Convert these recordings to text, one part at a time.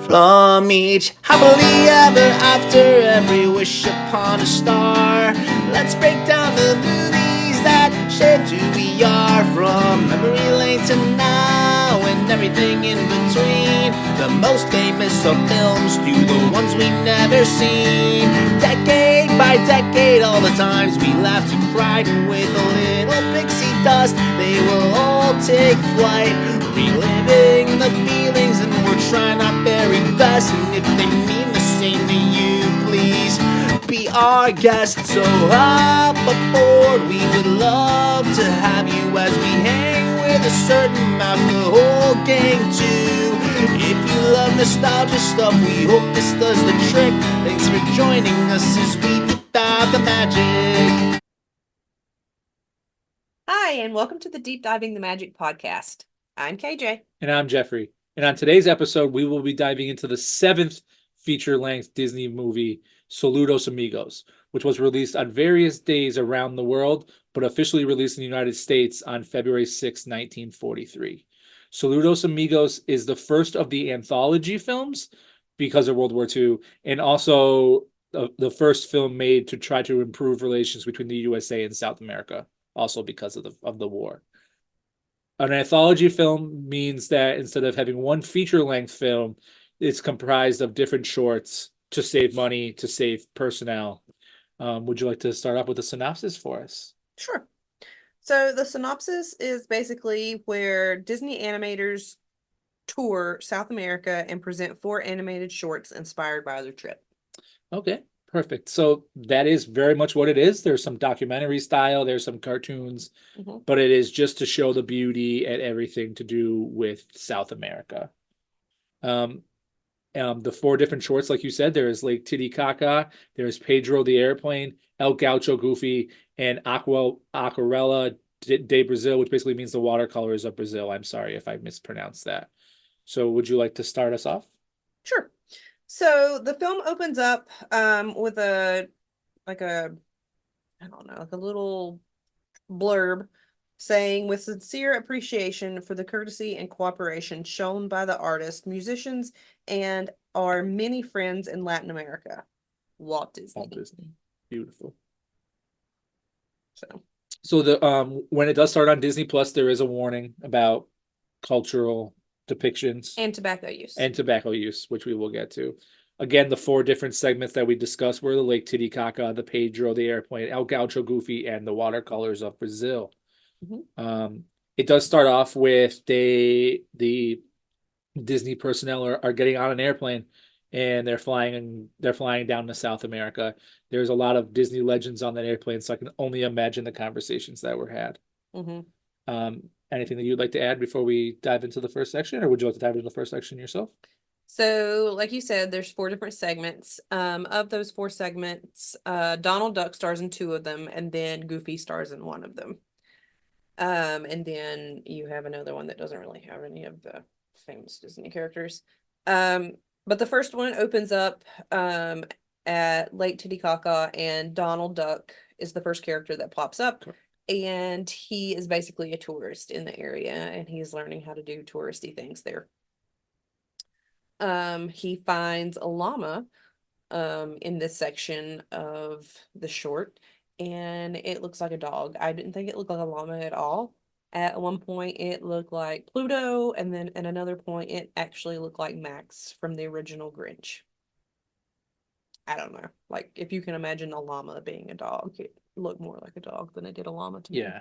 From each happily ever after, every wish upon a star. Let's break down the movies that shaped who we are. From memory lane to now and everything in between. The most famous of films to the ones we've never seen. Decade by decade, all the times we laughed and cried. And with a little pixie dust, they will all take flight. Reliving the feelings, and we're trying our very best. And if they mean the same to you, please be our guest. So hop aboard, we would love to have you as we hang with a certain mouth, the whole gang too. If you love nostalgia stuff, we hope this does the trick. Thanks for joining us as we dive the magic. Hi, and welcome to the Deep Diving the Magic podcast. I'm KJ. And I'm Jeffrey. And on today's episode, we will be diving into the 7th feature-length Disney movie, Saludos, Amigos, which was released on various days around the world, but officially released in the United States on February 6, 1943. Saludos, Amigos is the first of the anthology films because of World War II, and also the first film made to try to improve relations between the USA and South America, also because of the war. An anthology film means that instead of having one feature-length film, it's comprised of different shorts to save money, to save personnel. Would you like to start off with a synopsis for us? Sure. So the synopsis is basically where Disney animators tour South America and present 4 animated shorts inspired by their trip. Okay, perfect. So that is very much what it is. There's some documentary style, there's some cartoons, but it is just to show the beauty and everything to do with South America. The 4 different shorts, like you said, there is Lake Titicaca, there's Pedro the Airplane, El Gaucho Goofy, and Aquarela de Brazil, which basically means the watercolors of Brazil. I'm sorry if I mispronounced that. So would you like to start us off? Sure. So the film opens up with a little blurb saying, with sincere appreciation for the courtesy and cooperation shown by the artists, musicians, and our many friends in Latin America. Walt Disney. Walt Disney. Beautiful. So the when it does start on Disney Plus, there is a warning about cultural depictions and tobacco use, which we will get to. Again, the 4 different segments that we discussed were the Lake Titicaca, the Pedro the Airplane, El Gaucho Goofy, and the watercolors of Brazil. It does start off with the Disney personnel are getting on an airplane and they're flying down to South America. There's a lot of Disney legends on that airplane, so I can only imagine the conversations that were had. Anything that you'd like to add before we dive into the first section, or would you like to dive into the first section yourself? So, like you said, there's 4 different segments. Of those 4 segments, Donald Duck stars in 2 of them, and then Goofy stars in 1 of them. And then you have another one that doesn't really have any of the famous Disney characters. But the first one opens up at Lake Titicaca, and Donald Duck is the first character that pops up. Sure. And he is basically a tourist in the area, and he's learning how to do touristy things there. He finds a llama in this section of the short, and it looks like a dog. I didn't think it looked like a llama at all. At one point, it looked like Pluto, and then at another point, it actually looked like Max from the original Grinch. I don't know. Like, if you can imagine a llama being a dog, it looked more like a dog than it did a llama to me. Yeah.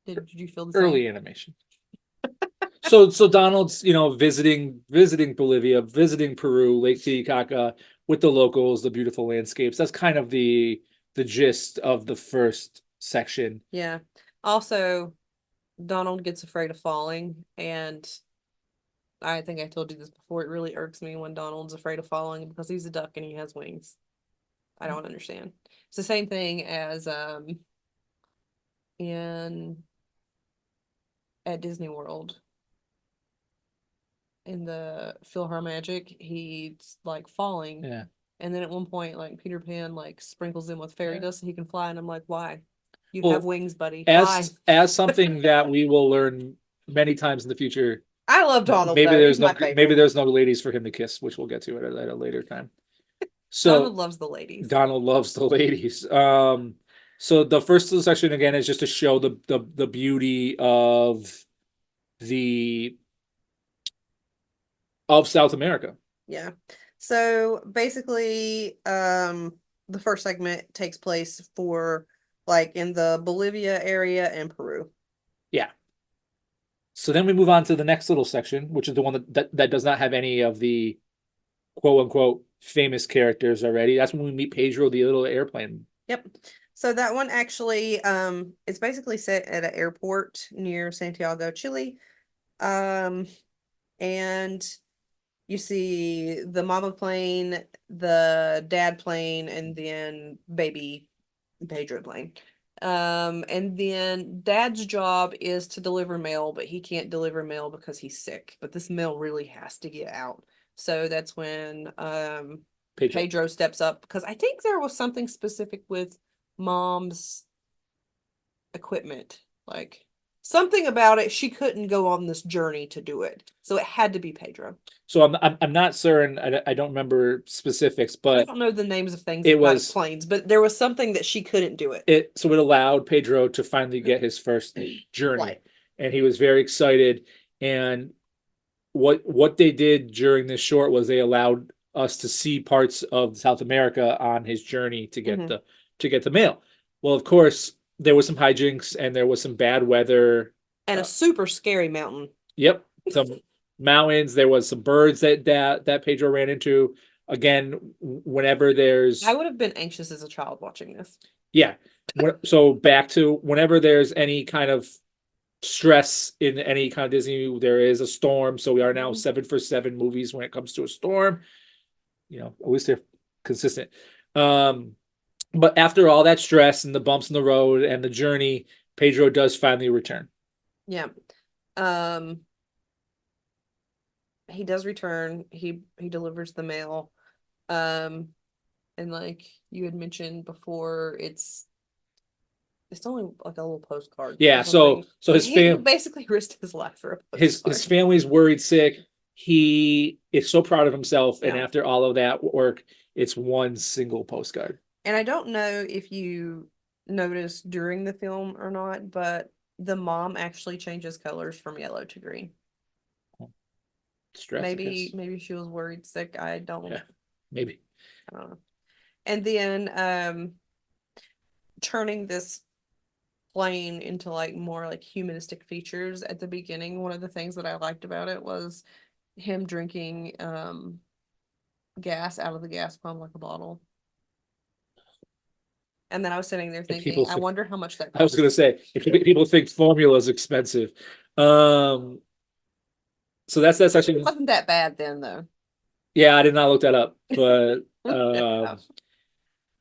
Did you feel the same? Early animation. So Donald's, visiting Bolivia, visiting Peru, Lake Titicaca with the locals, the beautiful landscapes. That's kind of the gist of the first section. Yeah. Also, Donald gets afraid of falling, and I think I told you this before. It really irks me when Donald's afraid of falling because he's a duck and he has wings. I don't understand. It's the same thing as at Disney World. In the PhilharMagic, he's like falling. Yeah. And then at one point, like Peter Pan like sprinkles him with fairy dust so he can fly, and I'm like, why? You have wings, buddy. Why? As something that we will learn many times in the future. I I love Donald maybe though. there's He's my no favorite. maybe there's no ladies for him to kiss, which we'll get to at a later time. So Donald loves the ladies. Donald loves the ladies. So the first little section again is just to show the beauty the of South America. Yeah. So basically, the first segment takes place for like in the Bolivia area and Peru. Yeah. So then we move on to the next little section, which is the one that does not have any of the quote unquote famous characters already. That's when we meet Pedro, the little airplane. Yep. So that one actually, it's basically set at an airport near Santiago, Chile. And you see the mama plane, the dad plane, and then baby Pedro plane. And then dad's job is to deliver mail, but he can't deliver mail because he's sick. But this mail really has to get out. So that's when Pedro steps up, because I think there was something specific with mom's equipment, like something about it. She couldn't go on this journey to do it, so it had to be Pedro. So I'm not certain. I don't remember specifics, I but don't know the names of things it about was planes, but there was something that she couldn't do it. it allowed Pedro to finally get his first journey, Right. and he was very excited. And what they did during this short was they allowed us to see parts of South America on his journey to get the mail. Well, of course, there was some hijinks and there was some bad weather And a super scary mountain. Yep, some mountains. There was some birds that Pedro ran into. Again, whenever there's I would have been anxious as a child watching this. yeah. So back to whenever there's any kind of stress in any kind of Disney, there is a storm. So we are now 7 for 7 movies when it comes to a storm. At least they're consistent. But after all that stress and the bumps in the road and the journey, Pedro does finally return. Yeah. He does return. He delivers the mail. And like you had mentioned before, it's only like a little postcard. Yeah, so his he basically risked his life for a postcard. His family's worried sick. He is so proud of himself, and after all of that work, it's one single postcard. And I don't know if you noticed during the film or not, but the mom actually changes colors from yellow to green. Stress, maybe she was worried sick. I don't. Yeah, maybe. I don't know. And then turning this plane into like more like humanistic features at the beginning. One of the things that I liked about it was him drinking gas out of the gas pump like a bottle. And then I was sitting there thinking, I wonder how much that costs. I was gonna say, if people think formula is expensive. So that's actually It wasn't that bad then though. Yeah, I did not look that up, but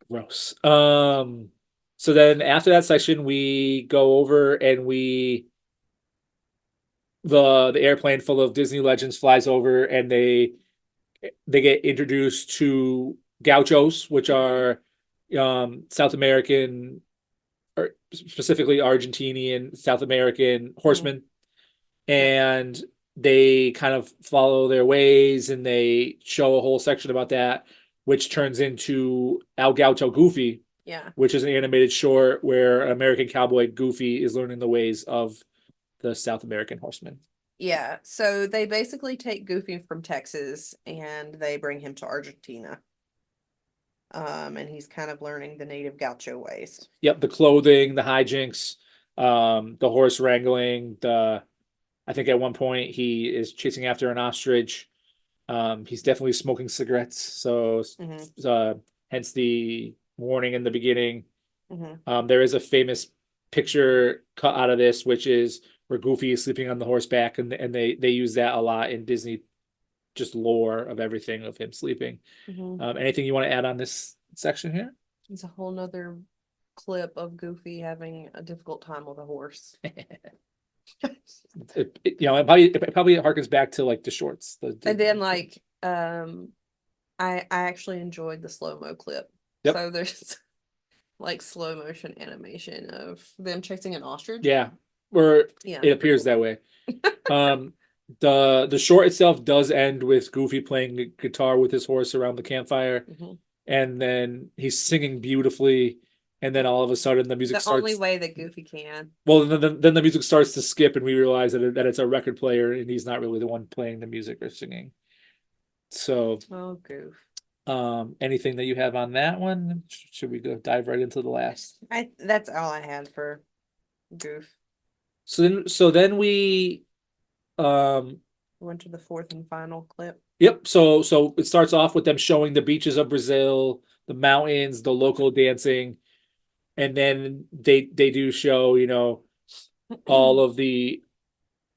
gross. So then after that section, we go over and the airplane full of Disney legends flies over, and they get introduced to gauchos, which are South American, or specifically Argentinian South American horsemen, and they kind of follow their ways, and they show a whole section about that, which turns into El Gaucho Goofy, which is an animated short where American cowboy Goofy is learning the ways of the South American horsemen. Yeah, so they basically take Goofy from Texas and they bring him to Argentina. And he's kind of learning the native gaucho ways. Yep, the clothing, the hijinks, the horse wrangling, I think at one point he is chasing after an ostrich. He's definitely smoking cigarettes, so hence the warning in the beginning. There is a famous picture cut out of this, which is where Goofy is sleeping on the horseback, and they use that a lot in Disney, just lore of everything of him sleeping. Anything you want to add on this section here? It's a whole nother clip of Goofy having a difficult time with a horse. It probably harkens back to like the shorts. And then like I actually enjoyed the slow-mo clip. Yep. So there's like slow motion animation of them chasing an ostrich. Yeah, or it appears that way. The short itself does end with Goofy playing guitar with his horse around the campfire, and then he's singing beautifully, and then all of a sudden the music The starts. only way that Goofy can. Well, then the music starts to skip, and we realize that it's a record player, and he's not really the one playing the music or singing. So, Oh, Goof. anything that you have on that one? Should we go dive right into the last? That's all I had for Goof. So then we Went to the fourth and final clip. Yep. So it starts off with them showing the beaches of Brazil, the mountains, the local dancing, and then they do show, all of the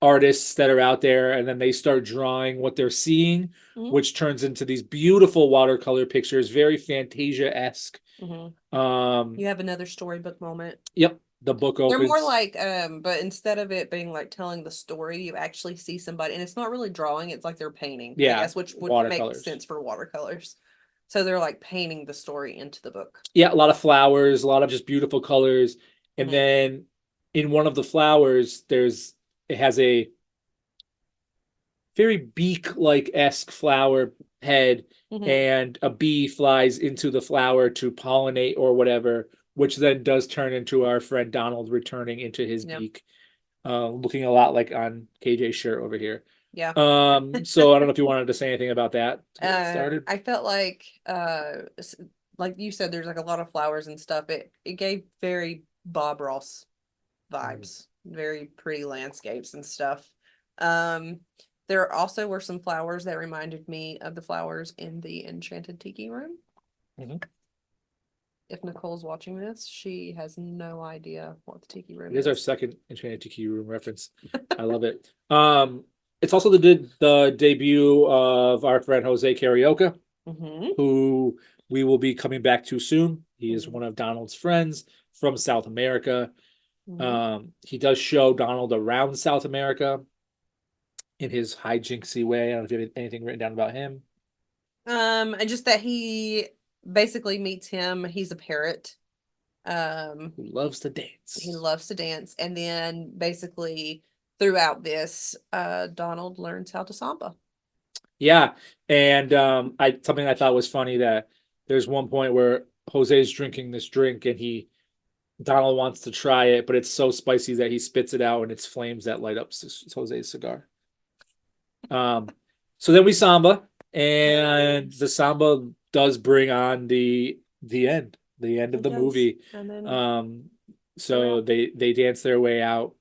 artists that are out there, and then they start drawing what they're seeing, which turns into these beautiful watercolor pictures, very Fantasia-esque. You have another storybook moment. Yep. The book opens. They're more like, but instead of it being like telling the story, you actually see somebody, and it's not really drawing, it's like they're painting. Yeah, I guess, which would make sense for watercolors. So they're like painting the story into the book. Yeah, a lot of flowers, a lot of just beautiful colors. And then in one of the flowers, it has a very beak-like esque flower head, and a bee flies into the flower to pollinate or whatever, which then does turn into our friend Donald returning into his beak, looking a lot like on KJ's shirt over here. Yeah. So I don't know if you wanted to say anything about that to get started. I felt like you said, there's like a lot of flowers and stuff. It gave very Bob Ross vibes, very pretty landscapes and stuff. There also were some flowers that reminded me of the flowers in the Enchanted Tiki Room. If Nicole's watching this, she has no idea what the Tiki Room is. It is our second Enchanted Tiki Room reference. I love it. It's also the debut of our friend Jose Carioca, who we will be coming back to soon. He is one of Donald's friends from South America. He does show Donald around South America in his hijinksy way. I don't know if you have anything written down about him. Just that he basically meets him. He's a parrot. Who loves to dance. He loves to dance. And then basically throughout this, Donald learns how to samba. Yeah. And something I thought was funny, that there's one point where Jose's drinking this drink and Donald wants to try it, but it's so spicy that he spits it out, and it's flames that light up Jose's cigar. So then we samba, and the samba does bring on the end of the movie. So they dance their way out.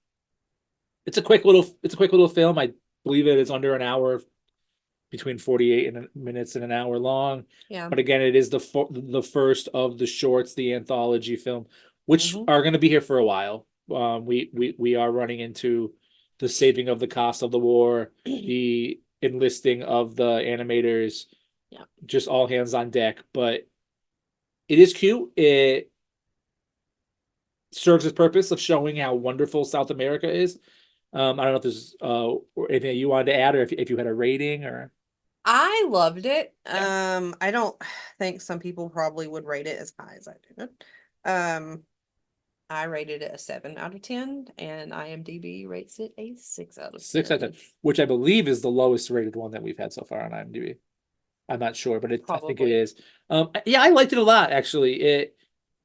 It's a quick little film. I believe it is under an hour, between 48 minutes and an hour long. Yeah. But again, it is the first of the shorts, the anthology film, which are going to be here for a while. We are running into the saving of the cost of the war, the enlisting of the animators, just all hands on deck. But it is cute. It serves its purpose of showing how wonderful South America is. I don't know if there's anything you wanted to add, or if you had a rating. Or I loved it. I don't think some people probably would rate it as high as I did. I rated it a 7 out of 10, and IMDb rates it a 6 out of 10. 6 out of 10, which I believe is the lowest rated one that we've had so far on IMDb. I'm not sure, but I think it is. Yeah, I liked it a lot, actually.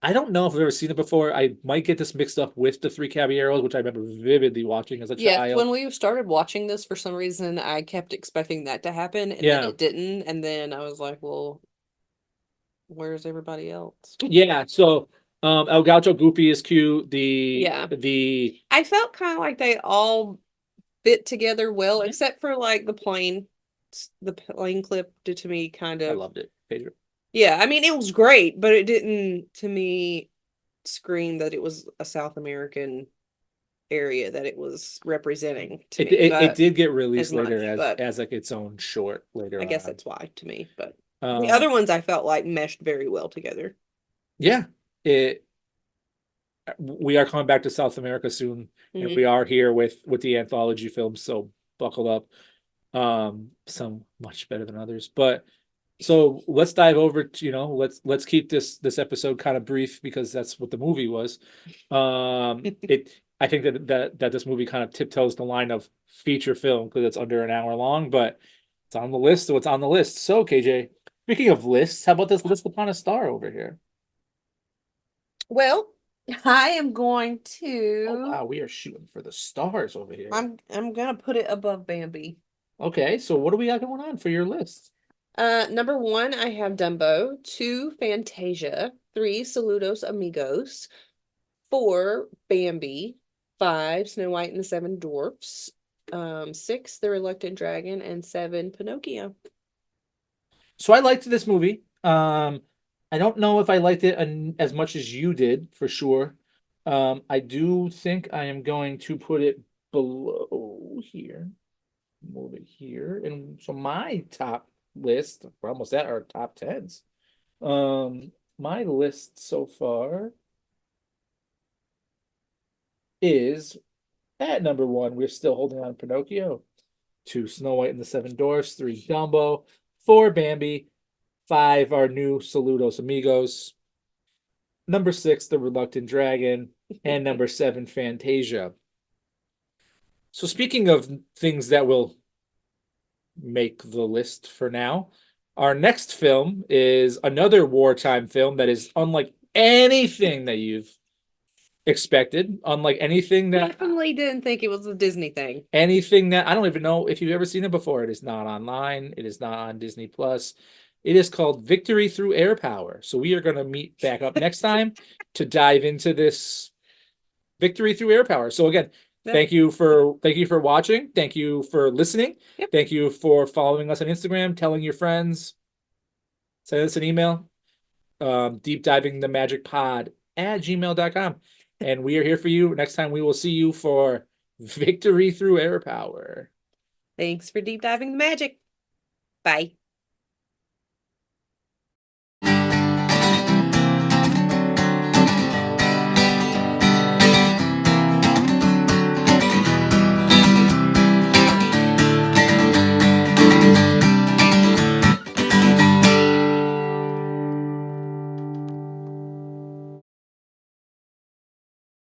I don't know if I've ever seen it before. I might get this mixed up with the Three Caballeros, which I remember vividly watching as a child. When we started watching this, for some reason, I kept expecting that to happen, and then it didn't. And then I was like, well, where's everybody else? Yeah, so El Gaucho Goofy is cute. I felt kind of like they all fit together well, except for like the plane clip did to me kind of. I loved it. Pedro. Yeah, I mean, it was great, but it didn't, to me, scream that it was a South American area that it was representing to me. It did get released later as like its own short later on. I guess that's why, to me. But the other ones I felt like meshed very well together. Yeah. We are coming back to South America soon, and we are here with the anthology films, so buckle up. Some much better than others, but so let's dive over to let's keep this episode kind of brief, because that's what the movie was. I think that this movie kind of tiptoes the line of feature film because it's under an hour long, but it's on the list, so it's on the list. So, KJ, speaking of lists, how about this list upon a star over here? Well, I am going Oh to. wow, we are shooting for the stars over here. I'm gonna put it above Bambi. Okay, so what do we got going on for your list? Number one, I have Dumbo. Two, Fantasia. Three, Saludos Amigos. Four, Bambi. Five, Snow White and the Seven Dwarfs. Six, The Reluctant Dragon, and seven, Pinocchio. So I liked this movie. I don't know if I liked it as much as you did, for sure. I do think I am going to put it below here. Move it here. And so my top list, we're almost at our top tens. My list so far is at number one. We're still holding on to Pinocchio. Two, Snow White and the Seven Dwarfs. Three, Dumbo. Four, Bambi. Five, our new Saludos Amigos. Number six, The Reluctant Dragon. And number seven, Fantasia. So speaking of things that will make the list for now, our next film is another wartime film that is unlike anything that you've expected, unlike anything that Definitely didn't think it was a Disney thing. anything that I don't even know if you've ever seen it before. It is not online. It is not on Disney Plus. It is called Victory Through Air Power. So we are going to meet back up next time to dive into this Victory Through Air Power. So again, Yeah. thank you for watching. Thank you for listening. Yep. Thank you for following us on Instagram, telling your friends, send us an email, deep diving the magic pod at gmail.com. And we are here for you. Next time we will see you for Victory Through Air Power. Thanks for deep diving the magic. Bye.